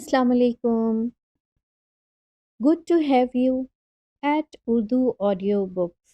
Assalamu alaikum. Good to have you at Urdu Audio Books.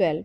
12।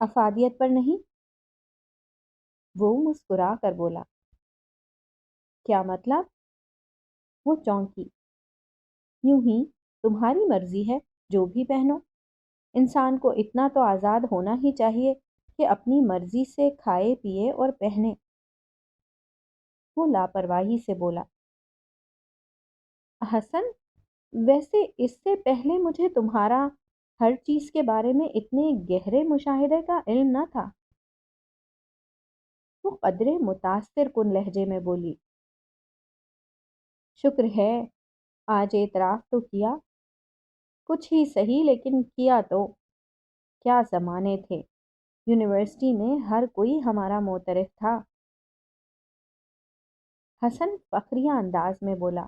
افادیت پر نہیں؟ وہ مسکرا کر بولا۔ کیا مطلب؟ وہ چونکی۔ یوں ہی تمہاری مرضی ہے، جو بھی پہنو۔ انسان کو اتنا تو آزاد ہونا ہی چاہیے کہ اپنی مرضی سے کھائے پیے اور پہنے۔ وہ لاپرواہی سے بولا۔ حسن، ویسے اس سے پہلے مجھے تمہارا ہر چیز کے بارے میں اتنے گہرے مشاہدے کا علم نہ تھا۔ وہ قدرے متاثر کن لہجے میں بولی۔ شکر ہے، آج اعتراف تو کیا۔ کچھ ہی صحیح، لیکن کیا تو۔ کیا زمانے تھے، یونیورسٹی میں ہر کوئی ہمارا معترف تھا۔ حسن فخریہ انداز میں بولا۔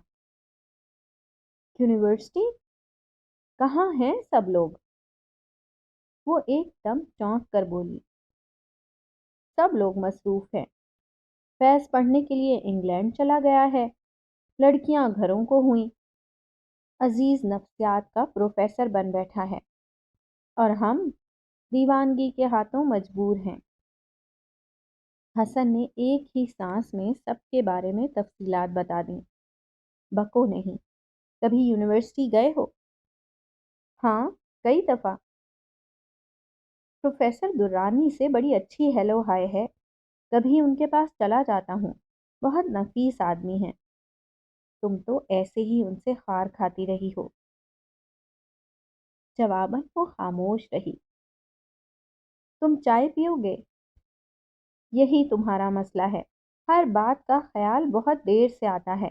یونیورسٹی؟ کہاں ہیں سب لوگ؟ وہ ایک دم چونک کر بولی۔ سب لوگ مصروف ہیں۔ فیض پڑھنے کے لیے انگلینڈ چلا گیا ہے، لڑکیاں گھروں کو ہوئیں، عزیز نفسیات کا پروفیسر بن بیٹھا ہے، اور ہم دیوانگی کے ہاتھوں مجبور ہیں۔ حسن نے ایک ہی سانس میں سب کے بارے میں تفصیلات بتا دیں۔ بکو نہیں، کبھی یونیورسٹی گئے ہو؟ ہاں، کئی دفعہ۔ پروفیسر درانی سے بڑی اچھی ہیلو ہائے ہے، کبھی ان کے پاس چلا جاتا ہوں، بہت نفیس آدمی ہیں۔ تم تو ایسے ہی ان سے خار کھاتی رہی ہو۔ جواباً وہ خاموش رہی۔ تم چائے پیو گے؟ یہی تمہارا مسئلہ ہے، ہر بات کا خیال بہت دیر سے آتا ہے۔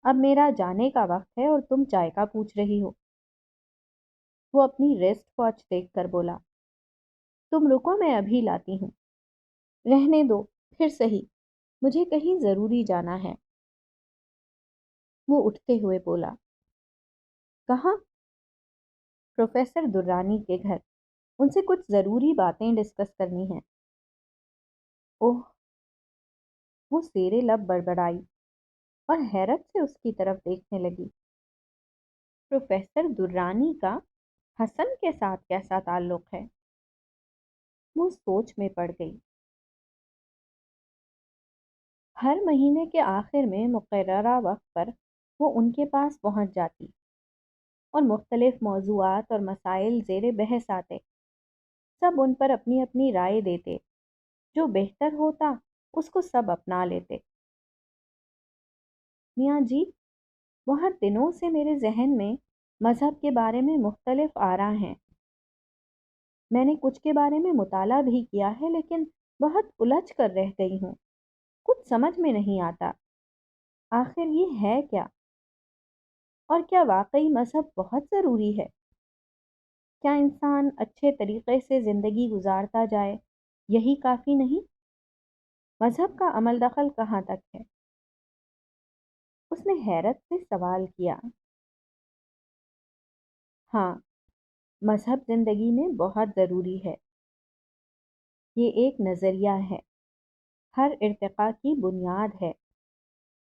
اب میرا جانے کا وقت ہے اور تم چائے کا پوچھ رہی ہو۔ وہ اپنی ریسٹ واچ دیکھ کر بولا۔ تم رکو، میں ابھی لاتی ہوں۔ رہنے دو، پھر صحیح، مجھے کہیں ضروری جانا ہے۔ وہ اٹھتے ہوئے بولا۔ کہاں؟ پروفیسر درانی کے گھر، ان سے کچھ ضروری باتیں ڈسکس کرنی ہیں۔ اوہ! وہ زیر لب بڑبڑائی اور حیرت سے اس کی طرف دیکھنے لگی۔ پروفیسر درانی کا حسن کے ساتھ کیسا تعلق ہے؟ وہ سوچ میں پڑ گئی۔ ہر مہینے کے آخر میں مقررہ وقت پر وہ ان کے پاس پہنچ جاتی اور مختلف موضوعات اور مسائل زیر بحث آتے۔ سب ان پر اپنی اپنی رائے دیتے، جو بہتر ہوتا اس کو سب اپنا لیتے۔ میاں جی، بہت دنوں سے میرے ذہن میں مذہب کے بارے میں مختلف آراء ہیں۔ میں نے کچھ کے بارے میں مطالعہ بھی کیا ہے، لیکن بہت الجھ کر رہ گئی ہوں۔ کچھ سمجھ میں نہیں آتا، آخر یہ ہے کیا؟ اور کیا واقعی مذہب بہت ضروری ہے؟ کیا انسان اچھے طریقے سے زندگی گزارتا جائے یہی کافی نہیں؟ مذہب کا عمل دخل کہاں تک ہے؟ اس نے حیرت سے سوال کیا۔ ہاں، مذہب زندگی میں بہت ضروری ہے۔ یہ ایک نظریہ ہے، ہر ارتقاء کی بنیاد ہے۔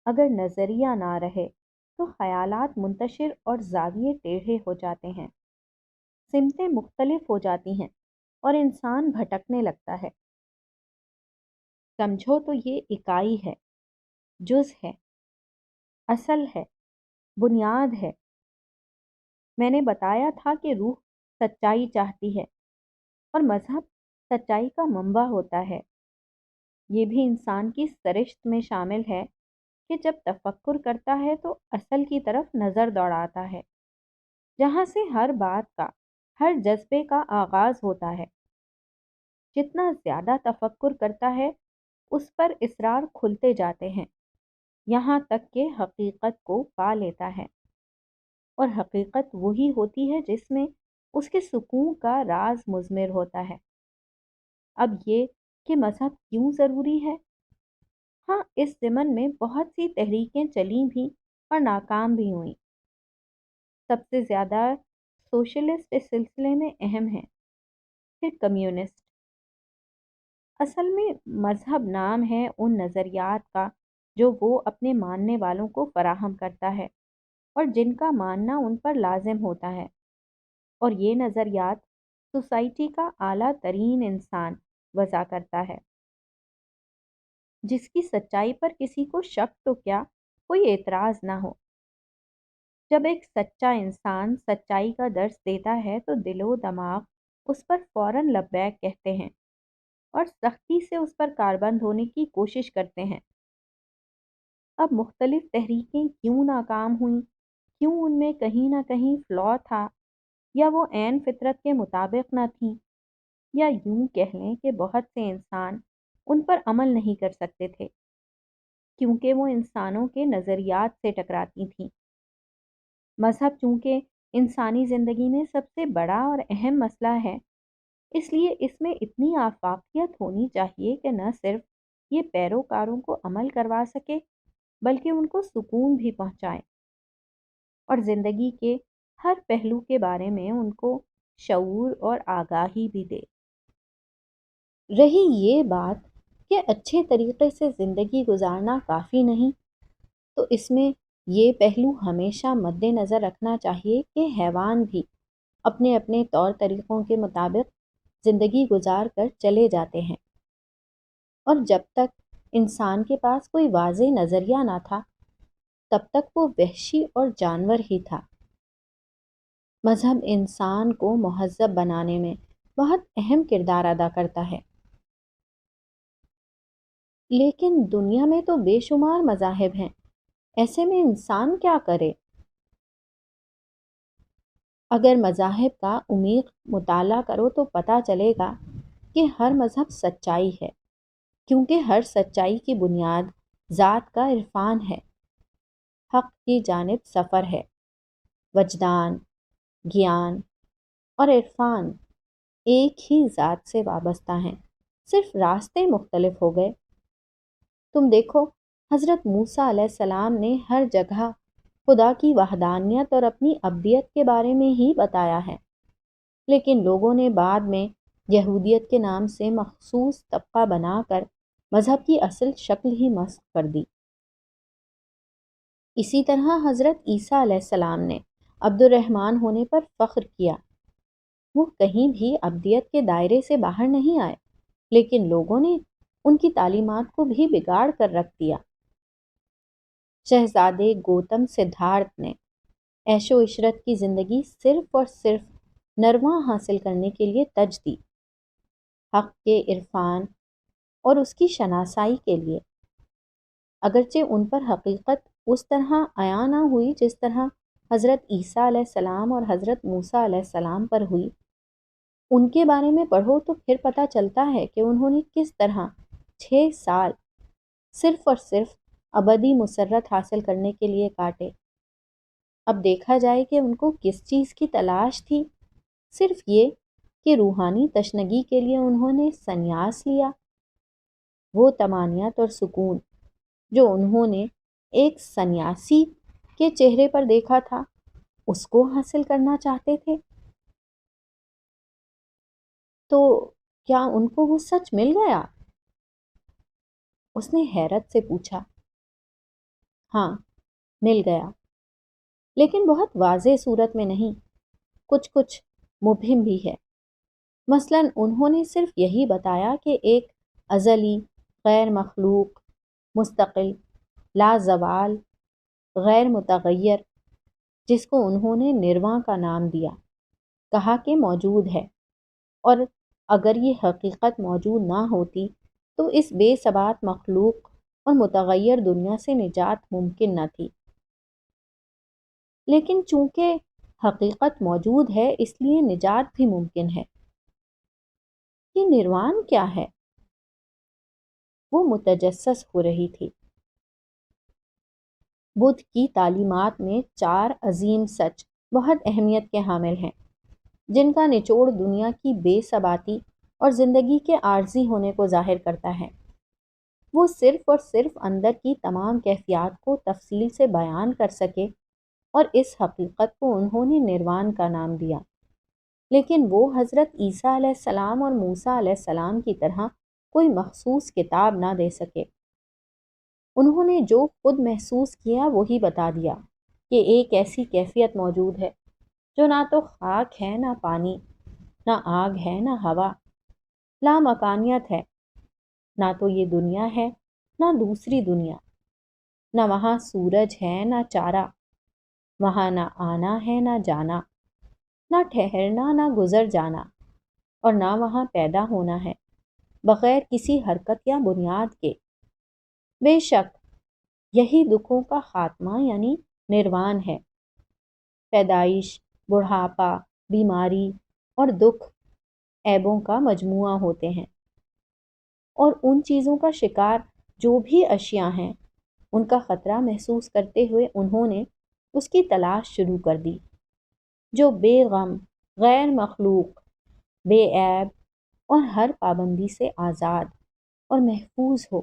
اگر نظریہ نہ رہے تو خیالات منتشر اور زاویے ٹیڑھے ہو جاتے ہیں، سمتیں مختلف ہو جاتی ہیں اور انسان بھٹکنے لگتا ہے۔ سمجھو تو یہ اکائی ہے، جز ہے، اصل ہے، بنیاد ہے۔ میں نے بتایا تھا کہ روح سچائی چاہتی ہے اور مذہب سچائی کا منبع ہوتا ہے۔ یہ بھی انسان کی سرشت میں شامل ہے کہ جب تفکر کرتا ہے تو اصل کی طرف نظر دوڑاتا ہے، جہاں سے ہر بات کا، ہر جذبے کا آغاز ہوتا ہے۔ جتنا زیادہ تفکر کرتا ہے اس پر اسرار کھلتے جاتے ہیں، یہاں تک کہ حقیقت کو پا لیتا ہے، اور حقیقت وہی ہوتی ہے جس میں اس کے سکون کا راز مضمر ہوتا ہے۔ اب یہ کہ مذہب کیوں ضروری ہے؟ ہاں، اس ضمن میں بہت سی تحریکیں چلیں بھی اور ناکام بھی ہوئیں۔ سب سے زیادہ سوشلسٹ اس سلسلے میں اہم ہیں، پھر کمیونسٹ۔ اصل میں مذہب نام ہے ان نظریات کا جو وہ اپنے ماننے والوں کو فراہم کرتا ہے اور جن کا ماننا ان پر لازم ہوتا ہے، اور یہ نظریات سوسائٹی کا اعلیٰ ترین انسان وضع کرتا ہے، جس کی سچائی پر کسی کو شک تو کیا کوئی اعتراض نہ ہو۔ جب ایک سچا انسان سچائی کا درس دیتا ہے تو دل و دماغ اس پر فوراً لبیک کہتے ہیں اور سختی سے اس پر کاربند ہونے کی کوشش کرتے ہیں۔ اب مختلف تحریکیں کیوں ناکام ہوئیں، کیوں ان میں کہیں نہ کہیں فلا تھا، یا وہ عین فطرت کے مطابق نہ تھیں، یا یوں کہہ لیں کہ بہت سے انسان ان پر عمل نہیں کر سکتے تھے کیونکہ وہ انسانوں کے نظریات سے ٹکراتی تھیں۔ مذہب چونکہ انسانی زندگی میں سب سے بڑا اور اہم مسئلہ ہے، اس لیے اس میں اتنی آفاقیت ہونی چاہیے کہ نہ صرف یہ پیروکاروں کو عمل کروا سکے بلکہ ان کو سکون بھی پہنچائے اور زندگی کے ہر پہلو کے بارے میں ان کو شعور اور آگاہی بھی دے۔ رہی یہ بات کہ اچھے طریقے سے زندگی گزارنا کافی نہیں، تو اس میں یہ پہلو ہمیشہ مد نظر رکھنا چاہیے کہ حیوان بھی اپنے اپنے طور طریقوں کے مطابق زندگی گزار کر چلے جاتے ہیں، اور جب تک انسان کے پاس کوئی واضح نظریہ نہ تھا تب تک وہ وحشی اور جانور ہی تھا۔ مذہب انسان کو مہذب بنانے میں بہت اہم کردار ادا کرتا ہے، لیکن دنیا میں تو بے شمار مذاہب ہیں، ایسے میں انسان کیا کرے؟ اگر مذاہب کا عمیق مطالعہ کرو تو پتہ چلے گا کہ ہر مذہب سچائی ہے، کیونکہ ہر سچائی کی بنیاد ذات کا عرفان ہے، حق کی جانب سفر ہے۔ وجدان، گیان اور عرفان ایک ہی ذات سے وابستہ ہیں، صرف راستے مختلف ہو گئے۔ تم دیکھو، حضرت موسیٰ علیہ السلام نے ہر جگہ خدا کی وحدانیت اور اپنی ابدیت کے بارے میں ہی بتایا ہے، لیکن لوگوں نے بعد میں یہودیت کے نام سے مخصوص طبقہ بنا کر مذہب کی اصل شکل ہی مسخ کر دی۔ اسی طرح حضرت عیسیٰ علیہ السلام نے عبد الرحمن ہونے پر فخر کیا۔ وہ کہیں بھی ابدیت کے دائرے سے باہر نہیں آئے، لیکن لوگوں نے ان کی تعلیمات کو بھی بگاڑ کر رکھ دیا۔ شہزادے گوتم سدھارتھ نے عیش و عشرت کی زندگی صرف اور صرف نرواں حاصل کرنے کے لیے تج دی، حق کے عرفان اور اس کی شناسائی کے لیے، اگرچہ ان پر حقیقت اس طرح عیاں نہ ہوئی جس طرح حضرت عیسیٰ علیہ السلام اور حضرت موسیٰ علیہ السلام پر ہوئی۔ ان کے بارے میں پڑھو تو پھر پتہ چلتا ہے کہ انہوں نے کس طرح 6 سال صرف اور صرف ابدی مسرت حاصل کرنے کے لیے کاٹے۔ اب دیکھا جائے کہ ان کو کس چیز کی تلاش تھی، صرف یہ کہ روحانی تشنگی کے لیے انہوں نے سنیاس لیا۔ وہ طمانینت اور سکون جو انہوں نے ایک سنیاسی کے چہرے پر دیکھا تھا، اس کو حاصل کرنا چاہتے تھے۔ تو کیا ان کو وہ سچ مل گیا؟ اس نے حیرت سے پوچھا۔ ہاں، مل گیا، لیکن بہت واضح صورت میں نہیں، کچھ مبہم بھی ہے۔ مثلاً انہوں نے صرف یہی بتایا کہ ایک ازلی، غیر مخلوق، مستقل، لازوال، غیر متغیر، جس کو انہوں نے نرواں کا نام دیا، کہا کہ موجود ہے، اور اگر یہ حقیقت موجود نہ ہوتی تو اس بے ثبات مخلوق اور متغیر دنیا سے نجات ممکن نہ تھی۔ لیکن چونکہ حقیقت موجود ہے اس لیے نجات بھی ممکن ہے۔ یہ نروان کیا ہے؟ وہ متجسس ہو رہی تھی۔ بدھ کی تعلیمات میں 4 عظیم سچ بہت اہمیت کے حامل ہیں، جن کا نچوڑ دنیا کی بے ثباتی اور زندگی کے عارضی ہونے کو ظاہر کرتا ہے۔ وہ صرف اور صرف اندر کی تمام کیفیات کو تفصیل سے بیان کر سکے، اور اس حقیقت کو انہوں نے نروان کا نام دیا، لیکن وہ حضرت عیسیٰ علیہ السلام اور موسیٰ علیہ السلام کی طرح کوئی مخصوص کتاب نہ دے سکے۔ انہوں نے جو خود محسوس کیا وہی بتا دیا کہ ایک ایسی کیفیت موجود ہے جو نہ تو خاک ہے نہ پانی، نہ آگ ہے نہ ہوا، لامکانیت ہے، نہ تو یہ دنیا ہے نہ دوسری دنیا، نہ وہاں سورج ہے نہ چارہ، وہاں نہ آنا ہے نہ جانا، نہ ٹھہرنا نہ گزر جانا، اور نہ وہاں پیدا ہونا ہے بغیر کسی حرکت یا بنیاد کے۔ بے شک یہی دکھوں کا خاتمہ یعنی نروان ہے۔ پیدائش، بڑھاپا، بیماری اور دکھ عیبوں کا مجموعہ ہوتے ہیں، اور ان چیزوں کا شکار جو بھی اشیاء ہیں ان کا خطرہ محسوس کرتے ہوئے انہوں نے اس کی تلاش شروع کر دی، جو بے غم، غیر مخلوق، بے عیب اور ہر پابندی سے آزاد اور محفوظ ہو۔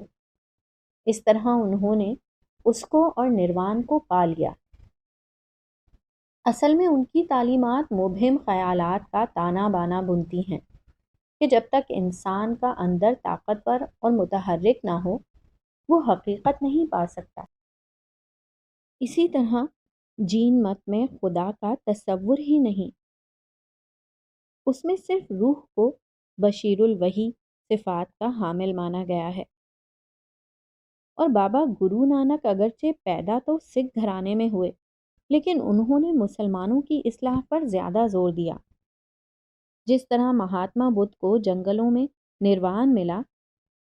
اس طرح انہوں نے اس کو اور نروان کو پا لیا۔ اصل میں ان کی تعلیمات مبہم خیالات کا تانا بانا بنتی ہیں کہ جب تک انسان کا اندر طاقتور اور متحرک نہ ہو وہ حقیقت نہیں پا سکتا۔ اسی طرح جین مت میں خدا کا تصور ہی نہیں، اس میں صرف روح کو بشیر الوحی صفات کا حامل مانا گیا ہے۔ اور بابا گرو نانک اگرچہ پیدا تو سکھ گھرانے میں ہوئے، لیکن انہوں نے مسلمانوں کی اصلاح پر زیادہ زور دیا۔ جس طرح مہاتما بدھ کو جنگلوں میں نروان ملا،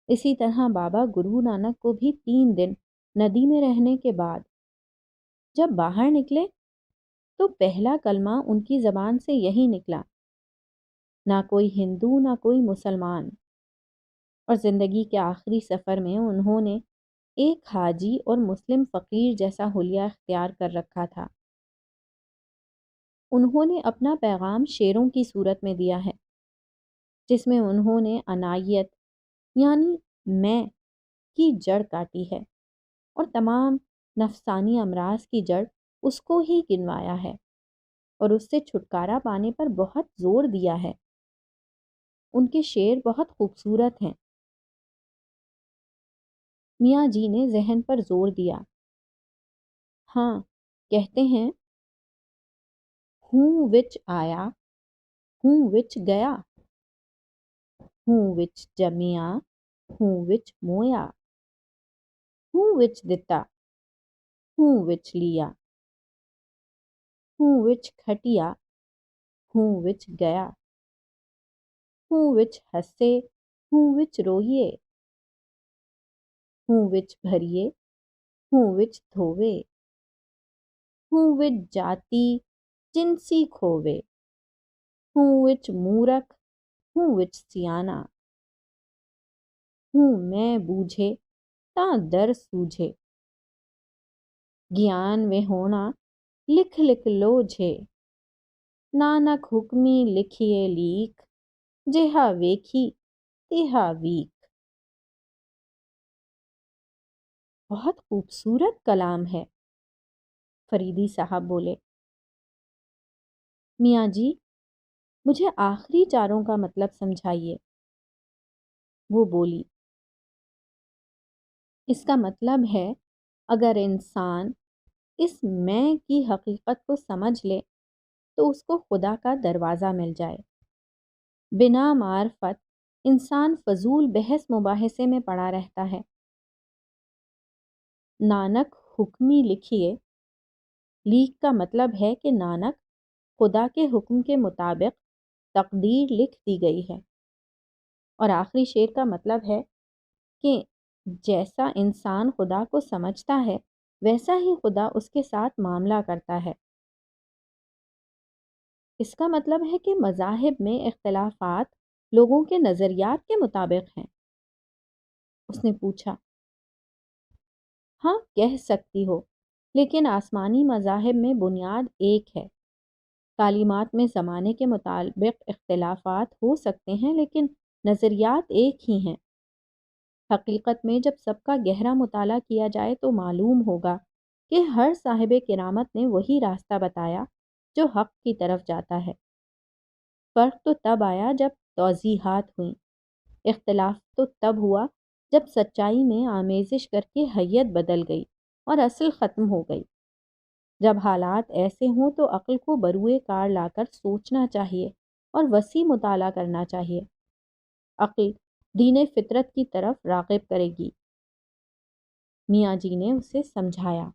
اسی طرح بابا گرو نانک کو بھی 3 دن ندی میں رہنے کے بعد جب باہر نکلے تو پہلا کلمہ ان کی زبان سے یہی نکلا، نہ کوئی ہندو نہ کوئی مسلمان۔ اور زندگی کے آخری سفر میں انہوں نے ایک حاجی اور مسلم فقیر جیسا حلیہ اختیار کر رکھا تھا۔ انہوں نے اپنا پیغام شعروں کی صورت میں دیا ہے، جس میں انہوں نے انائیت یعنی میں کی جڑ کاٹی ہے اور تمام نفسانی امراض کی جڑ اس کو ہی گنوایا ہے اور اس سے چھٹکارا پانے پر بہت زور دیا ہے۔ ان کے شعر بہت خوبصورت ہیں۔ میاں جی نے ذہن پر زور دیا۔ ہاں، کہتے ہیں ہوں وچ آیا، ہوں وچ گیا، ہوں وچ جمیا، ہوں وچ مویا، ہوں وچ دتا، ہوں وچ لیا، ہوں وچ کھٹیا، ہوں وچ گیا، ہوں وچ ہسے، ہوں وچ روئیے، ہوں وچ بھریے، ہوں وچ دھووے، ہوں وچ جاتی جنسی کھووے، ہوں وچ مورکھ، ہوں وچ سیانا، ہوں میں بوجھے تاں در سوجھے، گیان وہونا لکھ لکھ لوجھے، نانک حکمی لکھیے لیکھ، جہا ویکھی تہا ویکھ۔ بہت خوبصورت کلام ہے، فریدی صاحب بولے۔ میاں جی مجھے آخری چاروں کا مطلب سمجھائیے۔ وہ بولی، اس کا مطلب ہے اگر انسان اس میں کی حقیقت کو سمجھ لے تو اس کو خدا کا دروازہ مل جائے۔ بنا معرفت انسان فضول بحث مباحثے میں پڑا رہتا ہے۔ نانک حکمی لکھیے، لیک کا مطلب ہے کہ نانک خدا کے حکم کے مطابق تقدیر لکھ دی گئی ہے، اور آخری شعر کا مطلب ہے کہ جیسا انسان خدا کو سمجھتا ہے ویسا ہی خدا اس کے ساتھ معاملہ کرتا ہے۔ اس کا مطلب ہے کہ مذاہب میں اختلافات لوگوں کے نظریات کے مطابق ہیں۔ اس نے پوچھا، ہاں کہہ سکتی ہو، لیکن آسمانی مذاہب میں بنیاد ایک ہے۔ تعلیمات میں زمانے کے مطابق اختلافات ہو سکتے ہیں لیکن نظریات ایک ہی ہیں۔ حقیقت میں جب سب کا گہرا مطالعہ کیا جائے تو معلوم ہوگا کہ ہر صاحب کرامت نے وہی راستہ بتایا جو حق کی طرف جاتا ہے۔ فرق تو تب آیا جب توضیحات ہوئیں، اختلاف تو تب ہوا جب سچائی میں آمیزش کر کے حیت بدل گئی اور اصل ختم ہو گئی۔ جب حالات ایسے ہوں تو عقل کو بروئے کار لا کر سوچنا چاہیے اور وسیع مطالعہ کرنا چاہیے۔ عقل دین فطرت کی طرف راغب کرے گی۔ میاں جی نے اسے سمجھایا۔